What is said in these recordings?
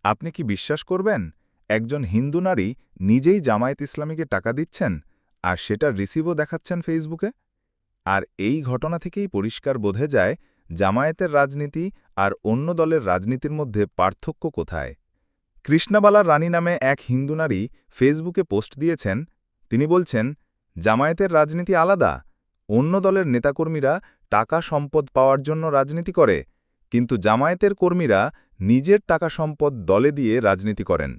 আপনি কি বিশ্বাস করবেন একজন হিন্দু নারী নিজেই জামায়াত ইসলামীকে টাকা দিচ্ছেন আর সেটার রিসিভও দেখাচ্ছেন ফেসবুকে? আর এই ঘটনা থেকেই পরিষ্কার বোঝা যায় জামায়াতের রাজনীতি আর অন্য দলের রাজনীতির মধ্যে পার্থক্য কোথায়। কৃষ্ণাবালা রানী নামে এক হিন্দু নারী ফেসবুকে পোস্ট দিয়েছেন। তিনি বলছেন, জামায়াতের রাজনীতি আলাদা। অন্য দলের নেতাকর্মীরা টাকা সম্পদ পাওয়ার জন্য রাজনীতি করে, কিন্তু জামায়াতের কর্মীরা নিজের টাকা সম্পদ দলে দিয়ে রাজনীতি করেন।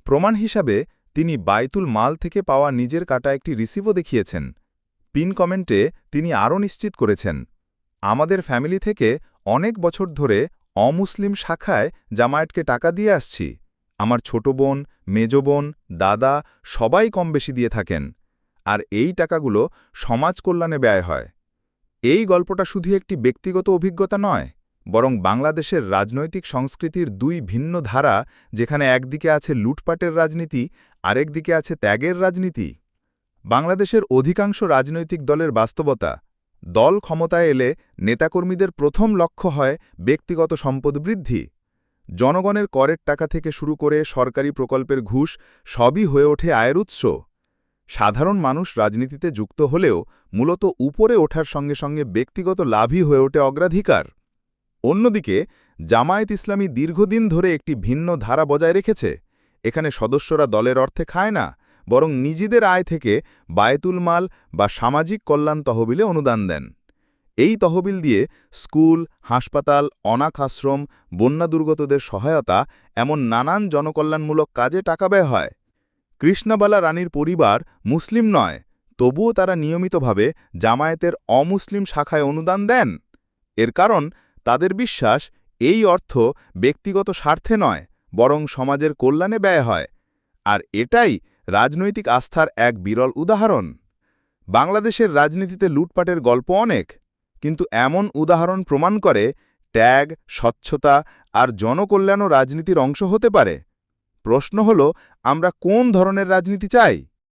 প্রমাণ হিসাবে তিনি বায়তুল মাল থেকে পাওয়া নিজের কাটা একটি রিসিভও দেখিয়েছেন। পিন কমেন্টে তিনি আরও নিশ্চিত করেছেন, আমাদের ফ্যামিলি থেকে অনেক বছর ধরে অমুসলিম শাখায় জামায়াতকে টাকা দিয়ে আসছি। আমার ছোট বোন, মেজ বোন, দাদা সবাই কম বেশি দিয়ে থাকেন, আর এই টাকাগুলো সমাজ কল্যাণে ব্যয় হয়। এই গল্পটা শুধু একটি ব্যক্তিগত অভিজ্ঞতা নয়, বরং বাংলাদেশের রাজনৈতিক সংস্কৃতির দুই ভিন্ন ধারা, যেখানে একদিকে আছে লুটপাটের রাজনীতি, আরেক দিকে আছে ত্যাগের রাজনীতি। বাংলাদেশের অধিকাংশ রাজনৈতিক দলের বাস্তবতা, দল ক্ষমতায় এলে নেতাকর্মীদের প্রথম লক্ষ্য হয় ব্যক্তিগত সম্পদ বৃদ্ধি। জনগণের করের টাকা থেকে শুরু করে সরকারি প্রকল্পের ঘুষ সবই হয়ে ওঠে আয়ের উৎস। সাধারণ মানুষ রাজনীতিতে যুক্ত হলেও মূলত উপরে ওঠার সঙ্গে সঙ্গে ব্যক্তিগত লাভই হয়ে ওঠে অগ্রাধিকার। অন্যদিকে জামায়াত ইসলামী দীর্ঘদিন ধরে একটি ভিন্ন ধারা বজায় রেখেছে। এখানে সদস্যরা দলের অর্থে খায় না, বরং নিজেদের আয় থেকে বায়তুল মাল বা সামাজিক কল্যাণ তহবিলে অনুদান দেন। এই তহবিল দিয়ে স্কুল, হাসপাতাল, অনাথ আশ্রম, বন্যা দুর্গতদের সহায়তা এমন নানান জনকল্যাণমূলক কাজে টাকা ব্যয় হয়। কৃষ্ণাবালা রানীর পরিবার মুসলিম নয়, তবুও তারা নিয়মিতভাবে জামায়াতের অমুসলিম শাখায় অনুদান দেন। এর কারণ, তাদের বিশ্বাস এই অর্থ ব্যক্তিগত স্বার্থে নয়, বরং সমাজের কল্যাণে ব্যয় হয়। আর এটাই রাজনৈতিক আস্থার এক বিরল উদাহরণ। বাংলাদেশের রাজনীতিতে লুটপাটের গল্প অনেক, কিন্তু এমন উদাহরণ প্রমাণ করে ত্যাগ, স্বচ্ছতা আর জনকল্যাণও রাজনীতির অংশ হতে পারে। প্রশ্ন হল, আমরা কোন ধরনের রাজনীতি চাই?